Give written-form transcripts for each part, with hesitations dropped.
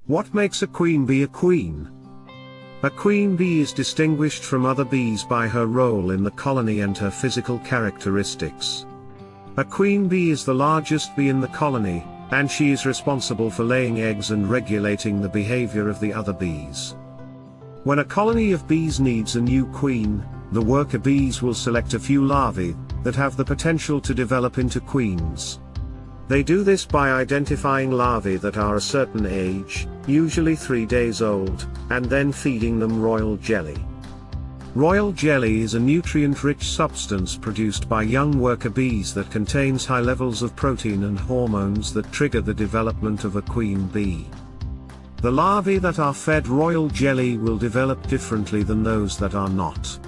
What makes a queen bee a queen? A queen bee is distinguished from other bees by her role in the colony and her physical characteristics. A queen bee is the largest bee in the colony, and she is responsible for laying eggs and regulating the behavior of the other bees. When a colony of bees needs a new queen, the worker bees will select a few larvae that have the potential to develop into queens. They do this by identifying larvae that are a certain age, usually 3 days old, and then feeding them royal jelly. Royal jelly is a nutrient-rich substance produced by young worker bees that contains high levels of protein and hormones that trigger the development of a queen bee. The larvae that are fed royal jelly will develop differently than those that are not.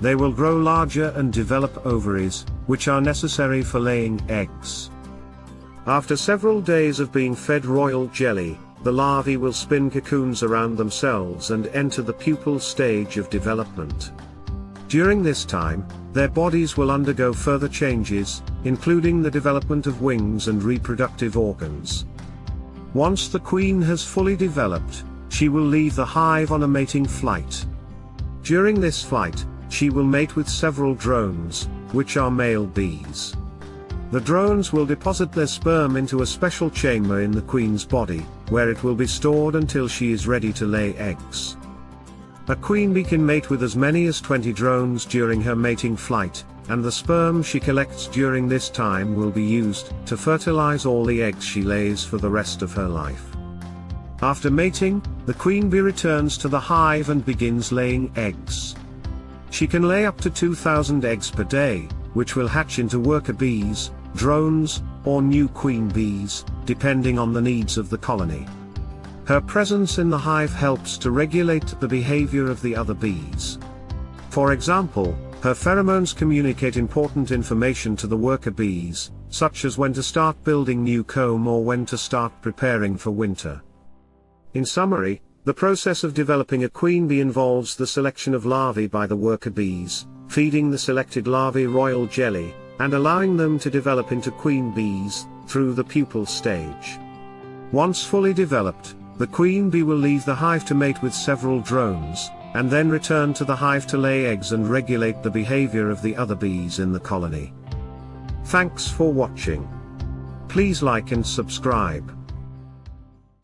They will grow larger and develop ovaries, which are necessary for laying eggs. After several days of being fed royal jelly, the larvae will spin cocoons around themselves and enter the pupal stage of development. During this time, their bodies will undergo further changes, including the development of wings and reproductive organs. Once the queen has fully developed, she will leave the hive on a mating flight. During this flight, she will mate with several drones, which are male bees. The drones will deposit their sperm into a special chamber in the queen's body, where it will be stored until she is ready to lay eggs. A queen bee can mate with as many as 20 drones during her mating flight, and the sperm she collects during this time will be used to fertilize all the eggs she lays for the rest of her life. After mating, the queen bee returns to the hive and begins laying eggs. She can lay up to 2,000 eggs per day, which will hatch into worker bees, drones, or new queen bees, depending on the needs of the colony. Her presence in the hive helps to regulate the behavior of the other bees. For example, her pheromones communicate important information to the worker bees, such as when to start building new comb or when to start preparing for winter. In summary, the process of developing a queen bee involves the selection of larvae by the worker bees, feeding the selected larvae royal jelly, and allowing them to develop into queen bees, through the pupal stage. Once fully developed, the queen bee will leave the hive to mate with several drones, and then return to the hive to lay eggs and regulate the behavior of the other bees in the colony. Thanks for watching. Please like and subscribe.